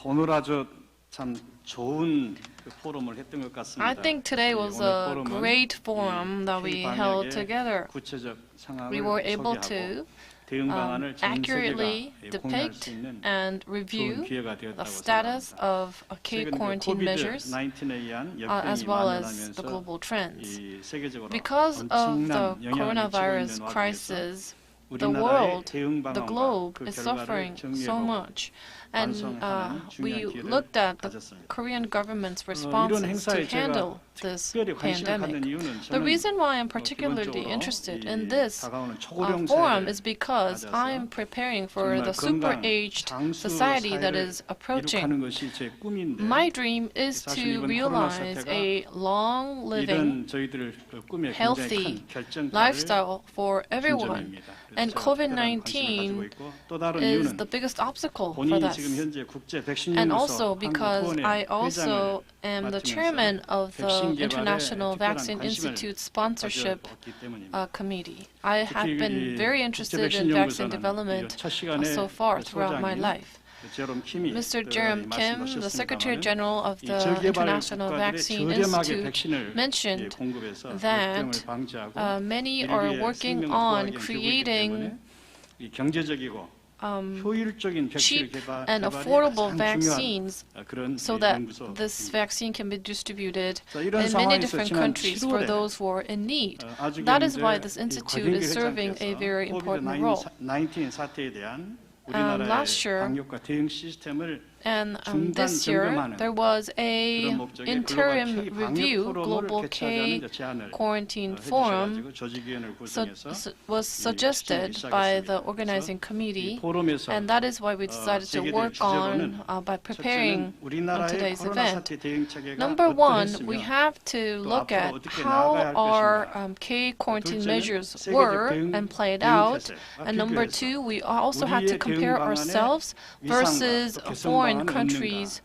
오늘 아주 참 좋은 포럼을 했던 것 같습니다. I think today was a great forum that we held together. 구체적 상황을 We were able 소개하고 to 대응 방안을 전 accurately 세계가 공유할 수 depict 있는 and 좋은 review 기회가 the 되었다고 status 생각합니다. of K 최근 quarantine measures 코비드-19에 의한 as 역병이 well as the 만연하면서 global trends. 이 세계적으로 Because of the 엄청난 영향을 coronavirus 미치고 있는 와중에서 crisis, the 우리나라의 world, 대응 the 방안과 globe 그 is 결과를 suffering so 정리해보고 much. And 완성하는 we 중요한 기회를 looked at the 가졌습니다. Korean government's 이런 responses to 행사에 handle 제가 this 특별히 관심을 갖는 pandemic. 이유는 The 저는 reason why I'm particularly 기본적으로 interested 이 in this 다가오는 초고령 forum 사회를 is because 맞아서 I'm preparing for 정말 the super-aged 장수 society that 사회를 is approaching. 이룩하는 것이 제 꿈인데 My dream is 사실 to 이번 코로나 realize 사태가 a long-living, 이런 저희들 꿈에 굉장히 healthy 큰 결정타를 lifestyle for 준 everyone. 점입니다. And 그래서 제가 특별한 관심을 COVID-19 가지고 있고 또 다른 is 이유는 the biggest obstacle for 본인이 지금 this. 현재 국제 백신 And 연구소 also because I 한국의원회 also am the chairman of the 백신 개발에 International 특별한 Vaccine 관심을 Institute Sponsorship 가져왔기 때문입니다. Committee. I have 특히 been 이 very 국제 interested 백신 in vaccine 연구소는 development 첫 시간에 so far throughout my 소장인 life. 제롬 킴이 Mr. Jerome Kim, the Secretary General of 이 the 저개발 International 국가들의 Vaccine 저렴하게 Institute, 백신을 mentioned 공급해서 that 역병을 방지하고 many are 인류의 working 생명을 on 구하기 위해 creating 때문에 이 경제적이고 효율적인 백신을 cheap 개발이 and affordable 가장 중요한 vaccines 그런 so that 연구소입니다. this vaccine can be distributed 자, 이런 in many 상황에서 different 지난 countries for 7월에 those who are in need. 아주 That is 경제 why this 이 institute 곽영길 is serving a 회장께서 very important role. 코비드-19 사태에 대한 우리나라의 last year, 방역과 대응 시스템을 And 중간 this year, 점검하는 there was a 그런 목적의 interim 글로벌 K review, 방역 Global 포럼을 K 개최하자는 제안을 Quarantine Forum, 해주셔가지고 조직위원회를 구성해서 was suggested by the organizing committee, 포럼에서 and that is why we decided to 세계적 work on 주제로는 by preparing 첫째는 우리나라의 today's 코로나 event. 사태 대응 체계가 Number one, 어떠했으며 we have to 또 look 앞으로 at 어떻게 how 나아가야 할 our 것인가. K quarantine 둘째는 measures 세계적 were 대응 and played out. 태세, And number 비교해서 two, we also had to 우리의 compare 대응 방안의 ourselves 위상과 versus 또 개선 foreign 방안은 countries'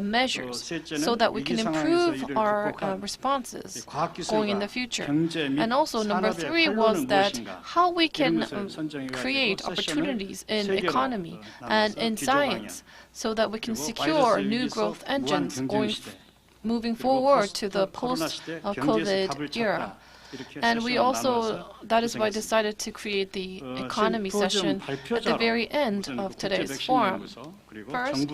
measures so that we can improve our responses going in the future. And also number three was that how we can create opportunities in economy and in science so that we can secure new growth engines moving forward to the post-COVID era. And we also, that is why I decided to create the economy session at the very end of today's forum. First,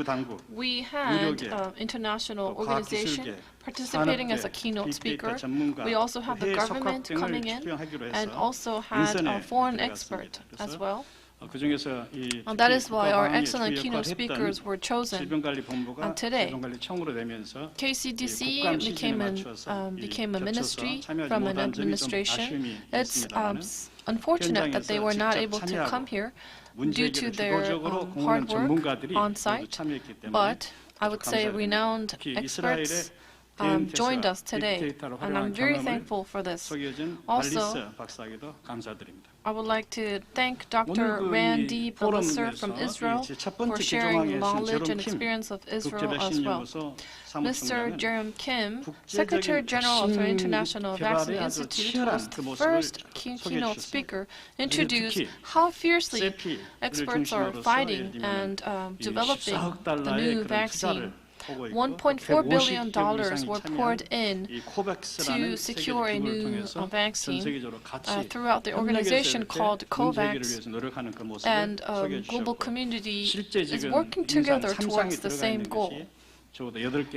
we had international organization participating as a keynote speaker. We also have the government coming in and also had a foreign expert as well. And that is why our excellent keynote speakers were chosen. And today, KCDC became a ministry from an administration. It's unfortunate that they were not able to come here due to their hard work on site, but I would say renowned experts joined us today, and I'm very thankful for this. Also, I would like to thank Dr. Randy Belisser from Israel for sharing knowledge and experience of Israel as well. Mr. Jerome Kim, Secretary General of the International Vaccine Institute, was the first keynote speaker, introduced how fiercely experts are fighting and developing the new vaccine. $1.4 billion were poured in to secure a new vaccine throughout the organization called COVAX, and a global community is working together towards the same goal.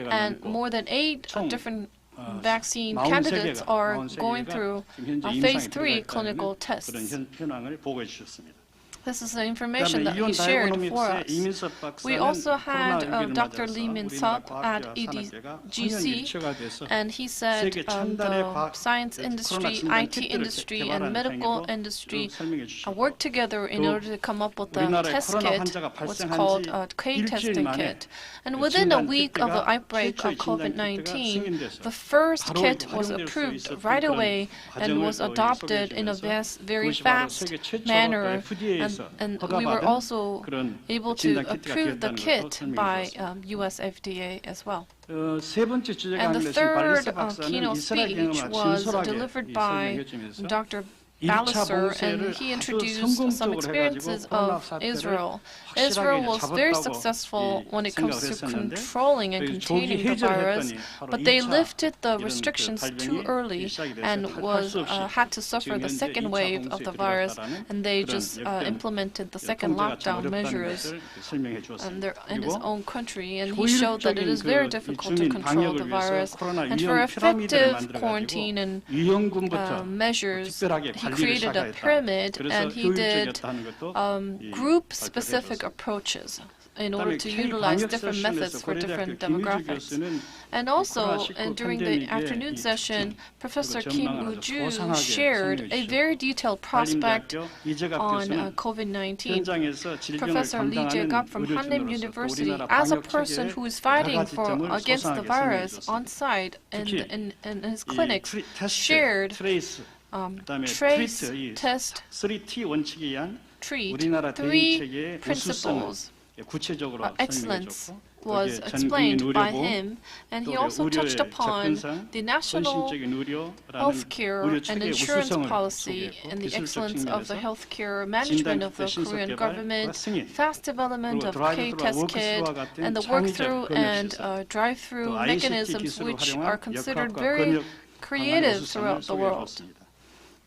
And more than 8 different vaccine candidates are going through phase 3 clinical tests. This is the information that he shared for us. We also had Dr. Lee Min-sup at EDGC, and he said the science industry, IT industry, and medical industry work together in order to come up with a test kit, what's called a K-testing kit. And within a week of the outbreak of COVID-19, the first kit was approved right away and was adopted in a very fast manner. And we were also able to approve the kit by US FDA as well. And the third keynote speech was delivered by Dr. Palliser, and he introduced some experiences of Israel. Israel was very successful when it comes to controlling and containing the virus, but they lifted the restrictions too early and had to suffer the second wave of the virus, and they just implemented the second lockdown measures in his own country, and he showed that it is very difficult to control the virus. And for effective quarantine and measures, he created a pyramid, and he did group-specific approaches in order to utilize different methods for different demographics. And also, during the afternoon session, Professor Kim Woo-ju shared a very detailed prospect on COVID-19. Professor Lee Jae-guk from Hanlim University, as a person who is fighting against the virus on site in his clinics, shared trace, test, treat, three principles. Excellence was explained by him, and he also touched upon the national healthcare and insurance policy and the excellence of the healthcare management of the Korean government, fast development of K-test kit, and the work-through and drive-through mechanisms, which are considered very creative throughout the world.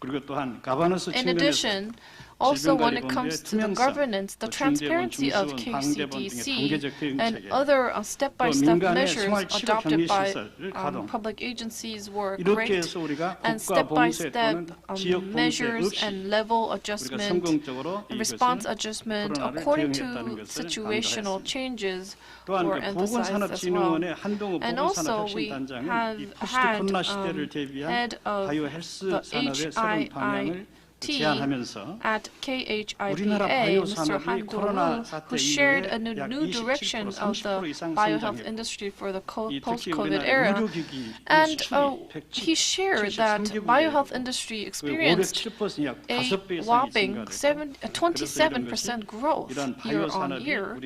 In addition, also, when it comes to the governance, the transparency of KCDC and other step-by-step measures adopted by public agencies were great, and step-by-step measures and level adjustment, response adjustment according to situational changes were emphasized as well. And also, we have had head of the HIIT at KHIPA, Mr. Han Do-woo, who shared a new direction of the biohealth industry for the post-COVID era. And he shared that biohealth industry experienced a whopping 27% growth year-on-year,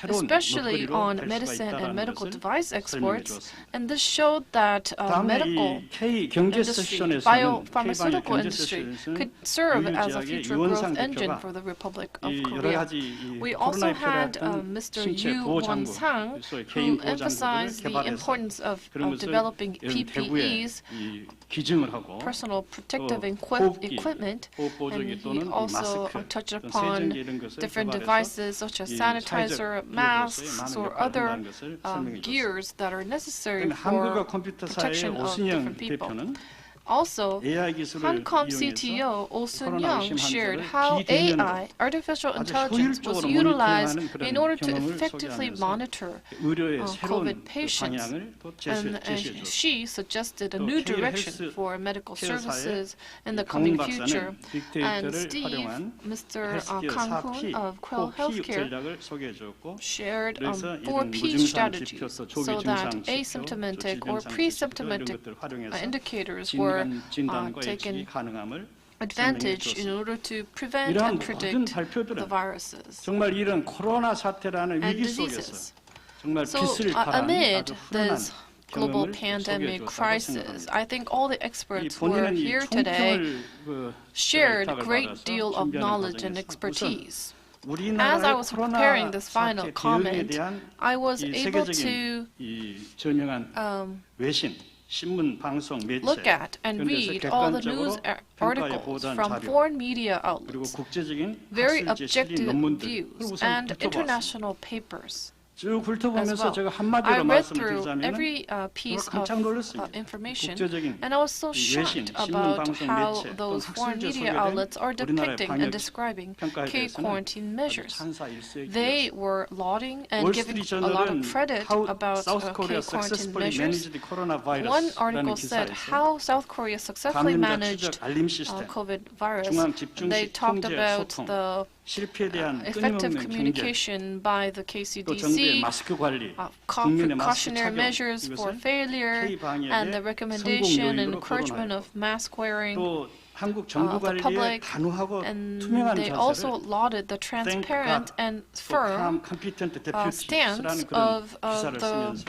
especially on medicine and medical device exports. And this showed that medical industry, biopharmaceutical industry could serve as a future growth engine for the Republic of Korea. We also had Mr. Yoo Won-sang, who emphasized the importance of developing PPEs, personal protective equipment, and he also touched upon different devices such as sanitizer, masks, or other gears that are necessary for protection of different people. Also, Hancom CTO Oh Sun-young shared how AI, artificial intelligence, was utilized in order to effectively monitor COVID patients. And she suggested a new direction for medical services in the coming future. And Steve, Mr. Kang-hoon of Quell Healthcare, shared 4P strategies so that asymptomatic or pre-symptomatic indicators were taken advantage in order to prevent and predict the viruses and diseases. So amid this global pandemic crisis, I think all the experts who are here today shared a great deal of knowledge and expertise. As I was preparing this final comment, I was able to look at and read all the news articles from foreign media outlets, very objective views, and international papers as well. I read through every piece of information, and I was so shocked about how those foreign media outlets are depicting and describing K-quarantine measures. They were lauding and giving a lot of credit about K-quarantine measures. One article said how South Korea successfully managed COVID virus. They talked about the effective communication by the KCDC, precautionary measures for failure, and the recommendation and encouragement of mask wearing of the public, and they also lauded the transparent and firm stance of the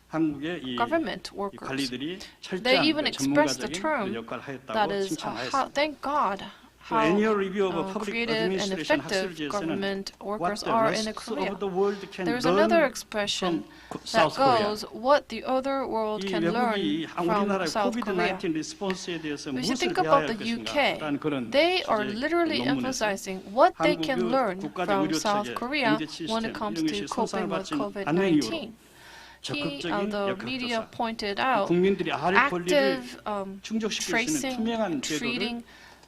한국의 이 government workers. 관리들이 They 철저한 even expressed the 전문가적인 term 역할을 that 하였다고 is, 칭찬하였습니다. thank God, 또 how Annual Review of Public creative and Administration effective 학술지에서는 government what workers the are in rest Korea. of the world can There's learn another from expression that South Korea. goes, what the other world 이 can learn 외국이 from 우리나라의 South Korea. 코비드-19 리스폰스에 대해서 We should 무엇을 think 배워야 about 할 the 것인가라는 UK. 그런 They are 주제 literally 논문에서 emphasizing what they can 한국의 learn 국가적 from 의료 South 체계, Korea 경제 when 시스템 it comes 이런 to 것이 coping with 손상을 받지 않는 이유로 COVID-19. 적극적인 The 역학 media 조사, pointed out 국민들이 알 권리를 active 충족시킬 수 있는 tracing, 투명한 제도를 treating,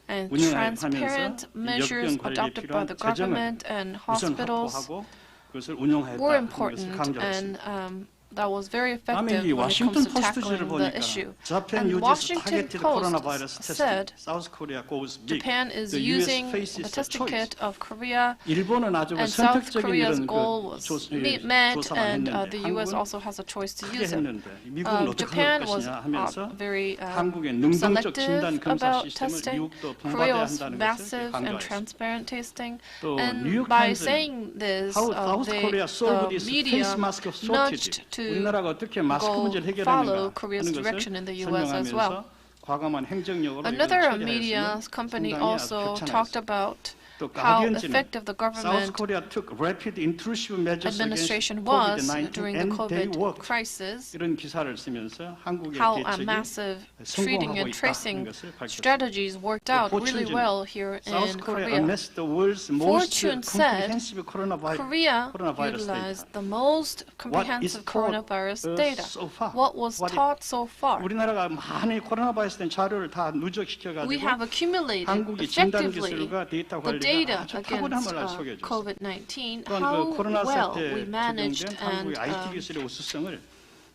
and 운영하면서 transparent 이 measures 역병 관리에 adopted by 필요한 the 재정을 government and 우선 hospitals 확보하고 그것을 were 운영하였다는 것을 important, 강조했습니다. and that was very 다음에 effective 이 when it comes 워싱턴 to 포스트지를 tackling the 보니까 issue. Japan And uses Washington targeted Post coronavirus said testing. South Korea goes big. Japan is The US using faces the a testing choice. kit of Korea, 일본은 아주 and South 선택적인 Korea's 이런 goal was met, 조사만 and 했는데 the US 한국은 also has a choice to 크게 use it. 했는데 미국은 어떻게 할 Japan was 것이냐 하면서 very 한국의 능동적 진단 selective 검사 about 시스템을 testing. 미국도 Korea 본받아야 was 한다는 것을 massive and 강조했습니다. transparent testing. 또 And 뉴욕 by 타임즈는 saying this, How South Korea solved the this media face mask shortage. nudged to 우리나라가 어떻게 마스크 go 문제를 follow 해결하는가 Korea's 하는 것을 direction in the US as well. 설명하면서 과감한 행정력으로 Another 이걸 media 처리하였으면 company 상당히 also 아주 talked 격찬하였습니다. about 또 how 가디언지는 effective the South government Korea took rapid intrusive measures administration against was COVID-19 during the and they COVID worked. crisis, 이런 기사를 쓰면서 한국의 how 대책이 massive treating 성공하고 and 있다는 tracing 것을 밝혔습니다. strategies worked out really well here South in Korea Korea. amassed the world's most Fortune said comprehensive coronavirus Korea data. utilized the most comprehensive taught coronavirus us data. so far? What was What taught so far? 우리나라가 많이 코로나 바이러스에 대한 자료를 다 누적시켜가지고 We have accumulated 한국이 진단 effectively 기술과 데이터 the data 관리가 아주 탁월함을 against 소개해 줬습니다. COVID-19, 또한 how 그 코로나 well 사태에 we managed 적용된 한국의 and IT 기술의 우수성을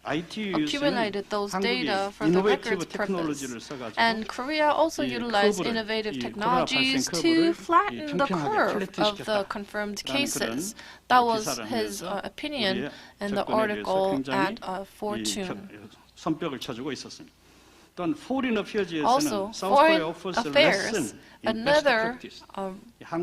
IT accumulated those 한국이 data for the 이노베이티브 records purpose. 테크놀로지를 써가지고 And Korea also 이 utilized 커브를, innovative 이 technologies 코로나 발생 to 커브를 flatten the 평평하게 curve 플래튼 of the 시켰다. confirmed 라는 cases. 그런 That was 기사를 his 하면서 opinion 우리의 in the 접근에 대해서 article 굉장히 at Fortune. 손뼉을 쳐주고 있었습니다. 또한 Foreign Affairs에서는 Also, South Korea Foreign offers a Affairs, lesson in best another practice.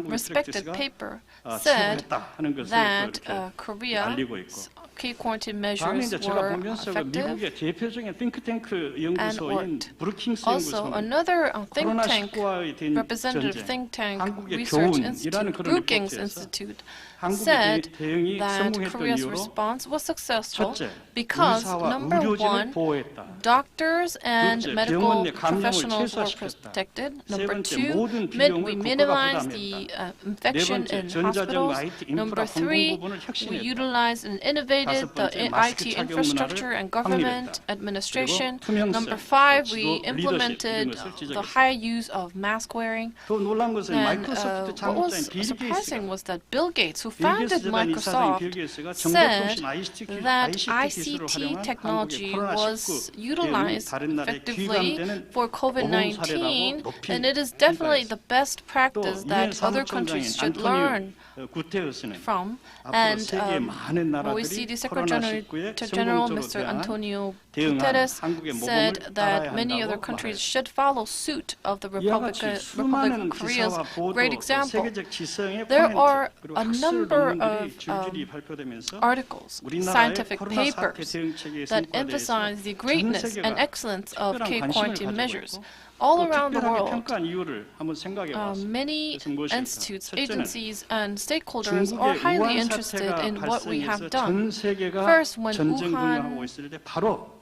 respected respected paper said 하는 것을 that 이렇게 Korea's 알리고 있고. key quarantine 다음에 measures 이제 제가 were 보면서 그 effective. 미국의 대표적인 띵크탱크 연구소인 worked. 브루킹스 Also, 연구소는 another think 코로나 tank, 19와의 된 representative 전쟁, think tank 한국의 research 교훈이라는 institute, 그런 Brookings 리포트에서 Institute, 한국의 said 대응이 that 성공했던 Korea's 이유로 response was successful 첫째, because 의사와 number 의료진을 one, 보호했다. doctors and 둘째, medical 병원 내 감염을 professionals were 최소화시켰다. protected. 세 Number 번째, two, 모든 we 비용을 국가가 minimized 부담했다. the 네 infection 번째, in 전자정부 hospitals. IT Number 인프라 three, 공공 부분을 we 혁신했다. utilized and innovated 다섯 번째, the 마스크 IT 착용 infrastructure 문화를 and government 확립했다. administration. 그리고 투명성, Number five, 지도, we 리더십 implemented 이런 것을 the 지적했습니다. high use of mask wearing. 더 놀란 것은 And 마이크로소프트 what was 창업자인 빌 surprising 게이츠가 was that Bill Gates, who 빌 founded 게이츠 재단 이사장인 빌 Microsoft, 게이츠가 said 정보통신 ICT that 기술을 ICT 활용한 technology 한국의 was 코로나19 대응이 utilized 다른 나라에 effectively 귀감되는 for 모범 COVID-19, 사례라고 높이 and it is definitely 평가했습니다. the best 또 practice 유엔 that other 사무총장인 countries should 안토니오 learn 구테르스는 from. 앞으로 And 세계 많은 나라들이 OECD Secretary 코로나19에 General 성공적으로 Mr. 대응한 Antonio 대응한 Guterres 한국의 said 모범을 that 따라야 many 한다고 other countries 말했습니다. should follow suit of the 이와 Republic 같이 of 수많은 Korea's 기사와 보도, great 또 example. 세계적 지성의 There 코멘트, are 그리고 a 학술 number 논문들이 of 줄줄이 발표되면서 articles, 우리나라의 scientific 코로나 사태 papers 대응체계의 that 성과에 대해서 emphasize the 전 greatness 세계가 and excellence of 특별한 K 관심을 quarantine 가지고 measures. 있고 All 또 around the 특별하게 world, 평가한 이유를 한번 생각해 봤습니다. many 그것은 무엇일까? institutes, 첫째는 agencies, and stakeholders are 중국의 highly 우한 interested 사태가 in what we 발생해서 have done. 전 세계가 First, when 전쟁 Wuhan 등하고 있을 때 바로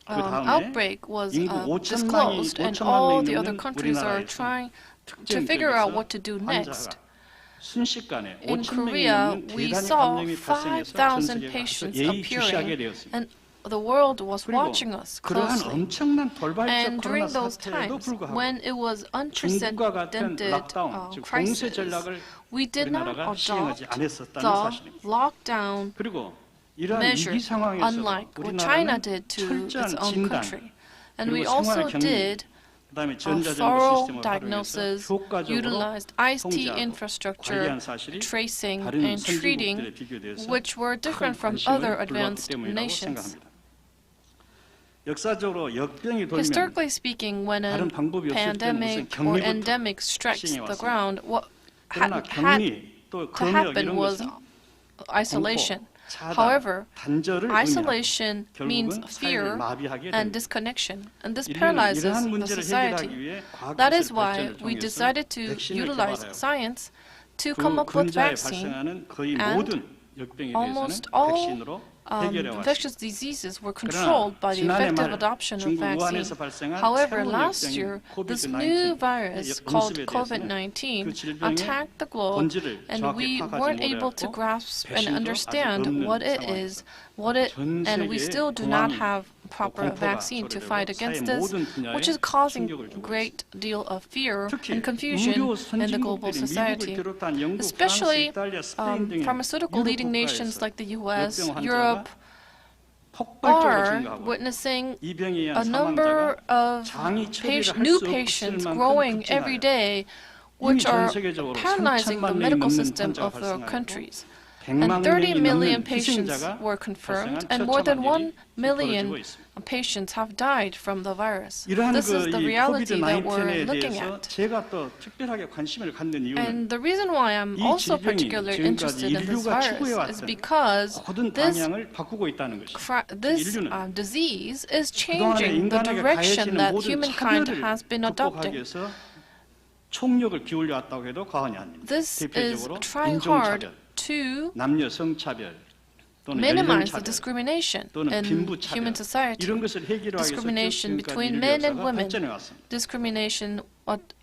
그 다음에 outbreak was 인구 5천만 disclosed, and all the other countries are 우리나라에서 trying to figure out what to do 환자가 next. 순식간에 In 5천 명이 Korea, 넘는 we 대단히 saw 감염이 발생해서 전 5,000 세계가 patients 예의주시하게 appearing, 되었습니다. and the world was 그리고 watching us 그러한 closely. 엄청난 돌발적 And 코로나 during those 사태에도 times, 불구하고 when it was 중국과 같은 unprecedented 락다운, 즉 공세 crisis, 전략을 we did not 우리나라가 시행하지 adopt 않았었다는 the 사실입니다. lockdown 그리고 이러한 measure, 위기 상황에서 unlike what China 우리나라는 did to its 철저한 own 진단, country. And we 그리고 also 생활 격리, did 그다음에 a 전자정부 thorough 시스템을 활용해서 diagnosis, 효과적으로 utilized ICT 통제하고 infrastructure, 관리한 사실이 tracing, 다른 and treating, 선진국들에 비교돼서 which were 큰 different from 관심을 other 불러왔기 advanced 때문이라고 nations. 생각합니다. 역사적으로 역병이 돌면 Historically speaking, when a 다른 방법이 없을 때 무슨 pandemic or 격리부터 endemic strikes the 시행해왔습니다. ground, what 그러나 had 격리 또 to 검역 happen 이런 was 것은 isolation. However, 단절을 isolation means 결국은 fear 사회를 마비하게 and 됩니다. disconnection, and this 이러한 paralyzes the 문제를 해결하기 society. 위해 That is 과학기술 why 발전을 we 통해서 decided to 백신을 utilize 개발하여 science to 그 come up with 근자에 vaccine, 발생하는 거의 and 모든 역병에 대해서는 almost all 백신으로 해결해 infectious 왔습니다. diseases were 그러나 controlled by the 지난해 effective 말 adoption of 중국 vaccine. 우한에서 발생한 However, 새로운 last 역병인 year, this new virus called COVID-19 attacked the globe, 본질을 and 정확히 we 파악하지 weren't able to 못했고 grasp and 백신도 understand 아직 없는 what it 상황입니다. is, and we still do not have proper vaccine to fight against this, which is causing a great deal of fear 특히 and confusion 의료 in the global 선진국들이 society. 미국을 비롯한 영국, Especially 프랑스, 이탈리아, 스페인 등의 pharmaceutical 유럽 leading nations 국가에서 like the US, 역병 Europe, 환자가 폭발적으로 are 증가하고 witnessing 이 병에 의한 a number 사망자가 of 장이 처리를 할 new 수 patients 없을 만큼 growing every 급증하여 day, 이미 which 전 are 세계적으로 paralyzing the 3천만 명이 medical 넘는 system 환자가 of their 발생하고 countries. 100만 And 30 명이 million 넘는 patients 희생자가 were confirmed, 발생한 and more than 1 처참한 일이 million 벌어지고 있습니다. patients have died from the virus. 이러한 This is the 이 reality that we're 코비드-19에 looking 대해서 at. 제가 또 특별하게 관심을 갖는 이유는 And the reason why I'm 이 also 질병이 particularly interested in this 인류가 virus is 추구해왔던 because 모든 this 방향을 바꾸고 있다는 것입니다. this 인류는 disease is 그동안에 changing the 인간에게 direction 가해지는 that 모든 humankind 차별을 has been 극복하기 adopting. 위해서 총력을 기울여 왔다고 해도 과언이 아닙니다. This is 대표적으로 trying hard 인종차별, to 남녀 성차별 또는 minimize the 연령차별 discrimination 또는 in 빈부차별 human society, 이런 것을 해결하기 위해서 discrimination 지금까지 between 인류 men and 역사가 women, 발전해 왔습니다. discrimination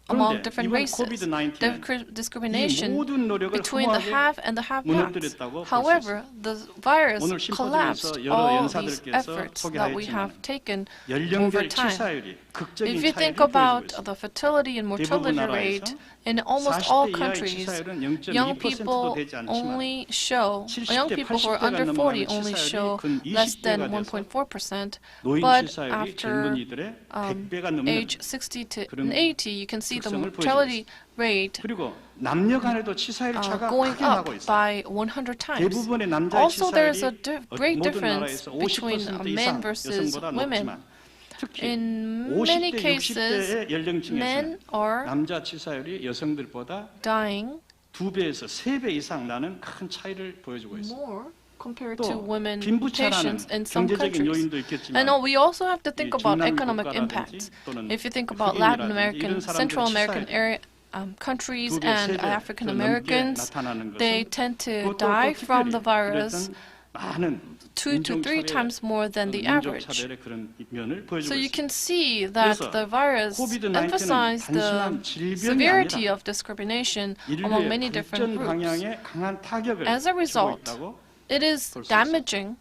among 그런데 different 이번 races, 코비드-19는 이 discrimination 모든 노력을 between the 허무하게 have and the have-nots. 무너뜨렸다고 볼 수 However, the virus 오늘 심포지엄에서 collapsed 여러 all these 연사들께서 efforts that we have 소개하였지만 taken over 연령별 time. 치사율이 극적인 If you 차이를 think 보여주고 about 있습니다. the fertility and mortality 대부분 rate, 나라에서 in almost all 40대 이하의 countries, 치사율은 young 0.2%도 people 되지 않지만 only show, young 70대, people who are 80대가 under 40 넘어가는 only 치사율이 show 근 less than 20배가 돼서 1.4%, 노인 but 치사율이 after 젊은이들의 100배가 넘는 age 60 to 그런 80, you can see the 특성을 mortality rate 그리고 남녀 간에도 치사율 차가 going 크게 up 나고 있어요. by 100 times. 대부분의 남자의 Also, there's a 치사율이 great 모든 difference 나라에서 between 50% men 이상 versus 여성보다 women. 높지만 특히 In many 50대, cases, 60대의 연령층에서는 men are 남자 치사율이 여성들보다 dying 2배에서 3배 이상 나는 큰 차이를 보여주고 있습니다. more compared to 또 women 빈부차라는 patients in some 경제적인 countries. 요인도 있겠지만 And we also have to think 이 about 중남 economic 국가라든지 impact. 또는 If you think about 흑인이라든지 Latin 이런 American, 사람들의 Central American 치사율이 area, countries 2배, and 3배 African 더 넘게 Americans, 나타나는 they 것은 tend to 그것도 die 또 from the 특별히 virus 이랬던 많은 2 to 3 times more than the average. 민족차별의 그런 면을 보여주고 So you 있습니다. can see that 그래서 the virus 코비드-19는 emphasized the 단순한 질병이 severity 아니라 of discrimination among 인류의 many different 발전 groups. 방향에 강한 타격을 As a 주고 result, 있다고 It is 볼 수 있습니다. damaging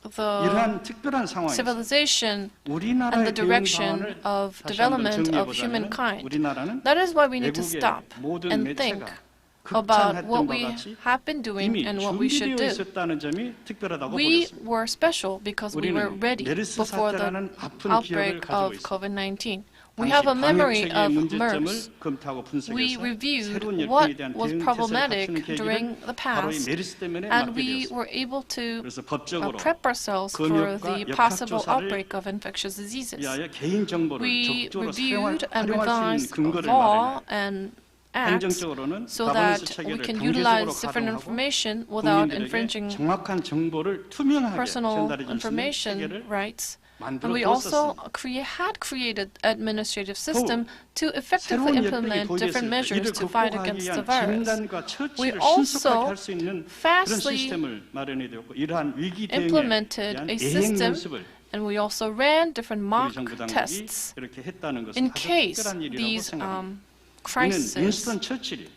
the 이러한 특별한 상황에서 civilization and 우리나라의 the 대응 direction 방안을 of 다시 한번 development of 정리해보자면 humankind. 우리나라는 That is why we need to 외국의 stop 모든 and think 매체가 about what 극찬했던 we 것 같이 have been doing 이미 and what we should 준비되어 do. 있었다는 점이 특별하다고 We 보겠습니다. were special because we were 우리는 ready 메르스 before the 사태라는 아픈 outbreak 기억을 가지고 of 있습니다. COVID-19. We have a 당시 memory 방역 체계의 of 문제점을 MERS. 검토하고 We 분석해서 reviewed 새로운 what 역병에 대한 was 대응 태세를 problematic 갖추는 during 계기를 the 바로 이 past, 메르스 때문에 and 맡게 we 되었습니다. were able to 그래서 법적으로 prep ourselves for 검역과 the 역학 possible 조사를 outbreak of infectious diseases. 위하여 개인 정보를 We 적극적으로 reviewed and 활용할 수 있는 revised 근거를 law 마련해 and acts 행정적으로는 so 가버넌스 that we 체계를 can 강제적으로 utilize different 가동하고 information without 국민들에게 infringing 정확한 정보를 투명하게 personal 전달해 줄 수 있는 information 체계를 rights. And 만들어 we also 두었었습니다. had created administrative system to effectively 새로운 역병이 implement different 도입됐을 때 measures 이를 to fight 극복하기 against the 위한 virus. 진단과 We 처치를 also 신속하게 할 수 있는 그런 fastly 시스템을 마련해 되었고 이러한 위기 대응에 implemented 대한 a 대행 system, 연습을 and we also ran different 우리 mock 정부 당국이 tests 이렇게 했다는 것은 in 아주 case 특별한 일이라고 these 생각합니다. 이는 crises 윈스턴 처칠이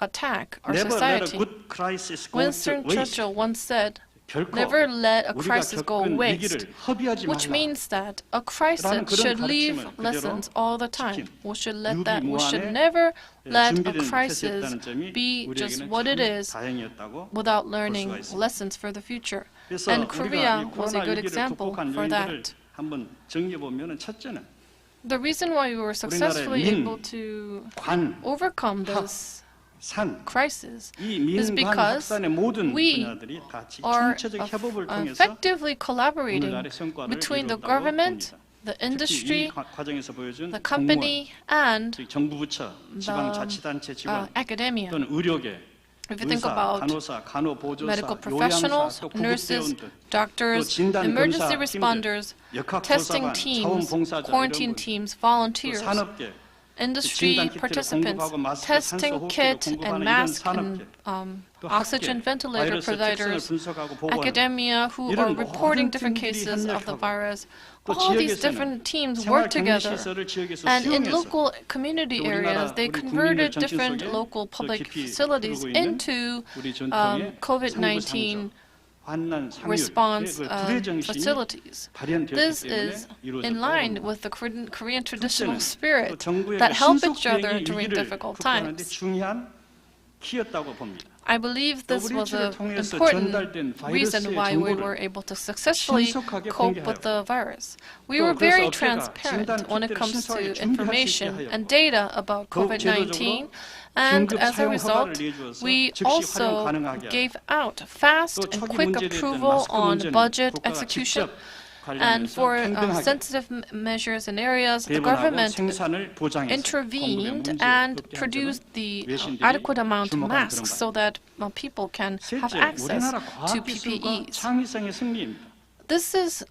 attack our Never let a society. good crisis go to Winston waste. Churchill once said, 결코 "Never let a 우리가 crisis go 겪은 waste," 위기를 허비하지 which 말라. means that a crisis 라는 그런 should leave 가르침을 그대로 lessons all the time. 지킨 We should 유비무환의 never let a 준비된 crisis 태세였다는 점이 be just 우리에게는 what it 참 is 다행이었다고 without 수가 learning 있습니다. lessons for the future. 그래서 And 우리가 Korea 이 was a 코로나 good 위기를 example 극복한 for 요인들을 that. 한번 정리해 보면은 첫째는 The reason why we were successfully 민, able to 관, overcome 학, this 산, crisis 이 is 민관 because 학산의 모든 we 분야들이 같이 are 총체적 협업을 통해서 effectively collaborating 오늘날의 성과를 between the 이루었다고 government, 봅니다. the 특히 이 industry, 과정에서 보여준 the 공무원, company, and 즉 정부 부처, 지방자치단체 직원 academia. 또는 의료계 If you think 의사, about 간호사, 간호보조사, medical 요양사, professionals, 또 nurses, 구급대원들, doctors, 또 진단 emergency 검사 responders, 역학 testing 조사관, teams, 자원봉사자 quarantine 이런 분, teams, 또 volunteers, 산업계, industry 진단 키트를 participants, 공급하고 마스크, testing 산소 kit 호흡기를 and 공급하는 이런 mask 산업계, and 또 oxygen 학계, ventilator 바이러스 특성을 providers, 분석하고 보고하는 academia who 이런 are reporting 모든 different 팀들이 cases of the 협력하고 virus. 또 All these 지역에서는 different teams work together. 생활격리시설을 지역에서 And in 수용해서 local community areas, they converted different local public facilities into 우리 전통의 COVID-19 환난 response 상류의 불의 정신이 facilities. 발현되었기 This 때문에 is 이루어졌다고 in line 봅니다. with the Korean traditional 또 spirit 정부의 that help each 신속 other 대응이 during 위기를 difficult 극복하는 데 times. 중요한 키였다고 봅니다. I believe this was an WHO를 통해서 important 전달된 reason 바이러스의 why we 정보를 were able to successfully 신속하게 cope with the virus. We 또 were 그래서 very 업계가 transparent 진단 when it 키트를 comes to 신속하게 준비할 수 있게 information 하였고, and data about 더욱 COVID-19. 제도적으로 And 긴급 as a 사용 result, 허가를 내주어서 we 즉시 활용 also 가능하게 하고, gave out fast 또 and 초기 quick 문제됐던 approval 마스크 on 문제는 budget 국가가 execution. 직접 And 관련해서 for 평등하게 sensitive measures in areas, the 배분하고 government 생산을 보장해서 intervened 공급의 문제 and 없게 한 produced 점은 the 외신들이 adequate amount of 주목한 masks 그런 so that people can have 셋째, access 우리나라 to 과학기술과 PPEs. 창의성의 승리입니다. This is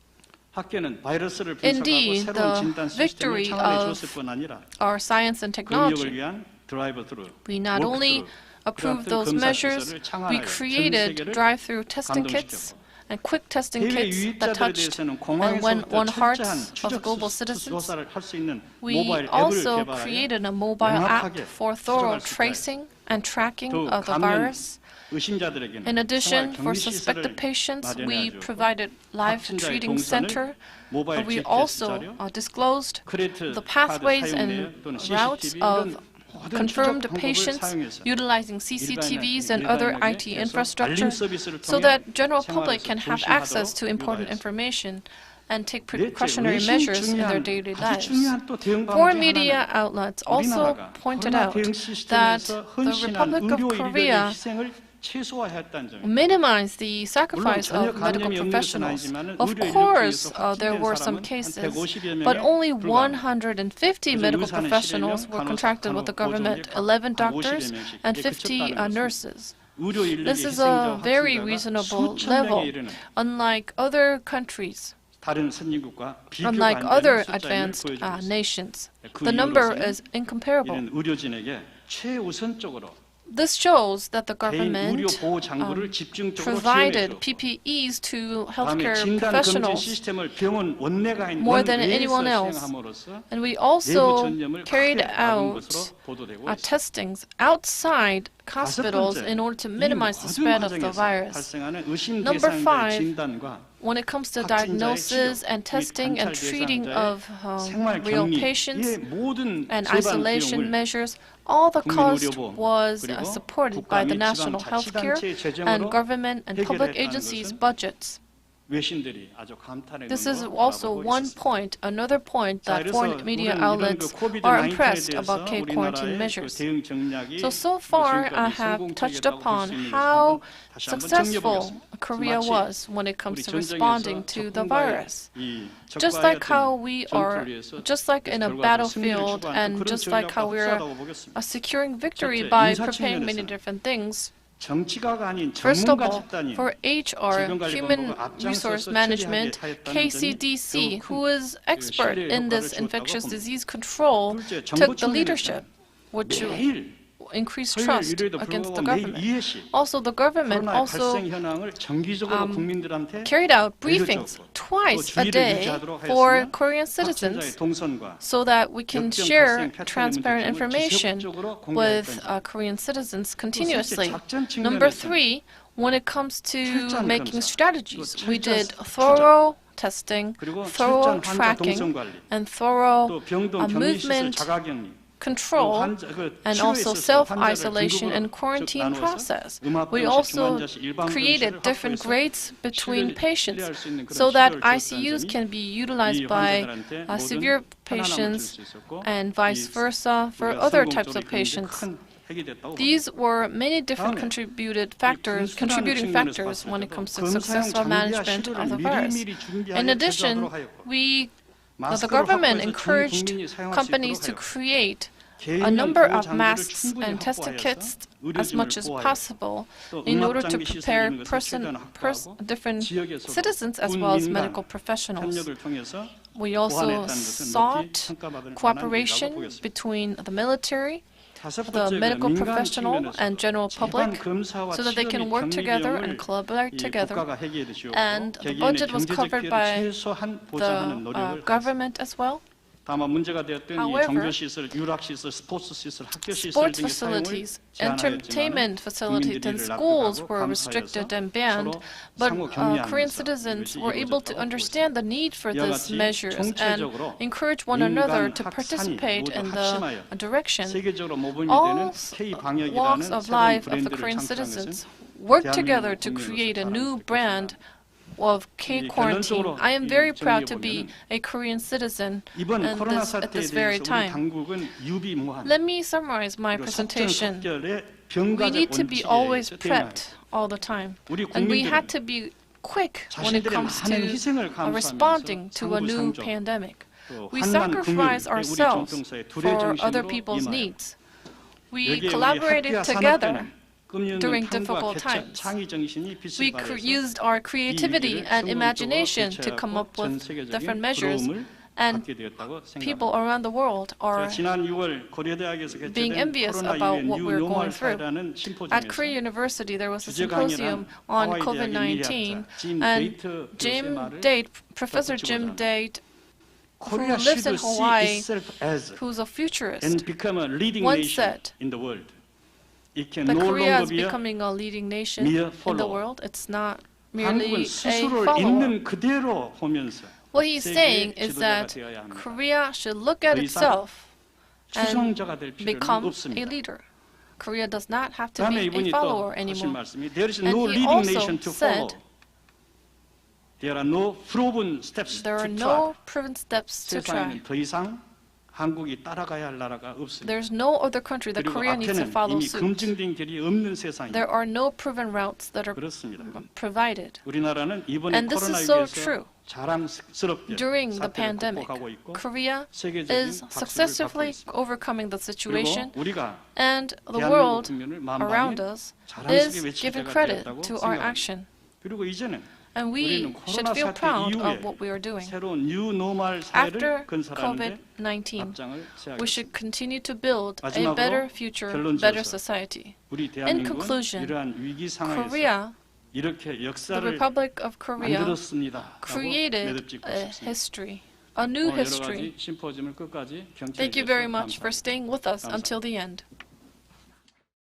학계는 바이러스를 분석하고 indeed 새로운 the 진단 시스템을 victory 창안해 of 주었을 뿐 아니라 our science and 검역을 technology. 위한 드라이브 트루, We not only approved those measures, we created drive-through testing kits and quick testing 해외 kits that 유입자들에 touched 대해서는 and won 공항에서부터 hearts 철저한 of global 추적 citizens. 조사를 할 수 있는 We 모바일 앱을 also 개발하여 created a mobile app 명확하게 for thorough 추적할 수 있도록 tracing and tracking 또 of the 감염 virus. 의심자들에게는 In addition, for 생활 suspected 격리 patients, 시설을 we 마련해 provided live 확진자의 treating 동선을 center. 모바일 We GPS also 자료, disclosed 크레디트 the 카드 pathways 사용 and 내역 또는 routes CCTV of 이런 모든 confirmed 추적 방법을 patients 사용해서 utilizing CCTVs and other IT 일반인에게 infrastructure 알림 서비스를 so 통해 that general public 생활에서 can have 조심하도록 access to important 유도하였습니다. information and take 넷째, precautionary 외신 measures in their 중요한 daily 아주 lives. 중요한 또 대응 방법 Foreign 중 media 하나는 outlets also 우리나라가 pointed 코로나 out 대응 that 시스템에서 the 헌신한 Republic of 의료 Korea 인력의 희생을 최소화했다는 점입니다. minimize the 물론 sacrifice 전혀 of medical 감염이 없는 것은 professionals. 아니지만 Of 의료 인력 course, 중에서 there 확진된 were some 사람은 한 cases, 150여 but 명에 only 불과합니다. 150 medical 의사는 professionals 11명, were 간호사, contracted with the government, 간호보조인력 11 한 doctors, 50여 명씩 and 이렇게 50 그쳤다는 nurses. 의료 인력의 This is a 희생자와 very 확진자가 reasonable 수천 level, 명에 이르는 unlike other countries, 다른 선진국과 비교가 unlike 안 other 되는 숫자임을 advanced 보여주고 있습니다. nations. 그 The number 이유로서는 is incomparable. 이런 의료진에게 최우선적으로 This shows that the 개인 의료 government 보호 장구를 집중적으로 provided 지원해주고 PPEs to 다음에 healthcare 진단 검진 professionals 시스템을 병원 원내가 있는 more than 원외에서 anyone else. 시행함으로써 And we 내부 also 전염을 carried 크게 막은 out 것으로 보도되고 있습니다. testings outside 다섯 hospitals 번째, in order to 이 minimize the 모든 spread of the 과정에서 virus. 발생하는 의심 Number 대상자의 five, 진단과 When it comes to 확진자의 diagnosis 치료 and 및 testing and 관찰 treating 대상자의 of 생활 real 격리의 patients 모든 and 재반 isolation 비용을 measures, all the cost 국민의료보험 was 그리고 supported 국가 by the 및 national health care 지방자치단체의 재정으로 and government and public 해결했다는 agencies' 것은 budgets. 외신들이 아주 감탄의 This is 눈으로 also 바라보고 one 있었습니다. point, another point 자, that 그래서 foreign media 우리는 이런 outlets 그 are 코비드-19에 impressed 대해서 about K quarantine 우리나라의 그 measures. 대응 전략이 So far, I 지금까지 have touched 성공적이었다고 upon 볼수 있는 것을 how 다시 한번 successful 정리해보겠습니다. Korea 마치 was when it comes 우리 to responding 전쟁에서 to the 적군과의 virus. 이 Just like how 적과의 we 어떤 are, 전투를 위해서 just like in a 결과적으로 승리를 battlefield, 추구하는 and 그런 just like how 전략과 we're 흡사하다고 보겠습니다. securing victory 첫째, by 인사 preparing many 측면에서는 different things. 정치가가 아닌 First of 전문가 all, 집단이 for HR, Human 질병관리본부가 Resource 앞장서서 Management, 처리하게 하였다는 KCDC, 점이 who is expert 신뢰의 in this 효과를 infectious 주었다고 disease control, 둘째, took 정부 the 측면에서는 leadership, which 매일 increased 토요일 trust 일요일에도 against the 불구하고 매일 government. 2회씩 Also, the government 코로나의 also 발생 현황을 정기적으로 국민들한테 carried out briefings 또 twice a 주의를 day 유지하도록 for 하였으며 Korean 확진자의 citizens 동선과 so that we can 역경 share 발생 패턴의 transparent 문제점을 information 지속적으로 with 공개했던 점. Korean citizens 또 셋째, continuously. 작전 Number 측면에서는 three, when it comes to 출전 making 검사, strategies, 또 we 출전 did 추적, thorough testing, 그리고 thorough 출전 환자 tracking, 동선 관리, and thorough 또 병동 격리시설 movement 자가격리, control, and also self-isolation and quarantine process. We also created different grades between patients so that ICUs can be utilized by severe patients and vice versa for other types of patients. These were many different contributing factors when it comes to successful management of the virus. In addition, the government encouraged companies to create a number of masks and testing kits as much as possible in order to prepare different citizens as well as medical professionals. We also sought cooperation between the military, the medical professional and general public so that they can work together and collaborate together. And the budget was covered by the government as well. However, sports facilities, entertainment facilities, and schools were restricted and banned, but Korean citizens were able to understand the need for these measures and encourage one another to participate in the direction. All walks of life of the Korean citizens work together to create a new brand of K-quarantine. I am very proud to be a Korean citizen at this very time. Let me summarize my presentation. We need to be always prepped all the time, and we had to be quick when it comes to responding to a new pandemic. We sacrifice ourselves for other people's needs. We collaborated together during difficult times. We used our creativity and imagination to come up with different measures, and people around the world are being envious about what we're going through. At Korea University, there was a symposium on COVID-19, and Professor Jim Date, who lives in Hawaii, who's a futurist, once said that Korea is becoming a leading nation in the world. It's not merely a follower. What he's saying is that Korea should look at itself and become a leader. Korea does not have to be a follower anymore. And he also said there are no proven steps to try. There's no other country that Korea needs to follow suit. There are no proven routes that are provided. And this is so true. During the pandemic, Korea is successfully overcoming the situation, and the world around us is giving credit to our action. And we should feel proud of what we are doing. After COVID-19, we should continue to build a better future, better society. In conclusion, Korea, the Republic of Korea, created a history, a new history. Thank you very much for staying with us until the end.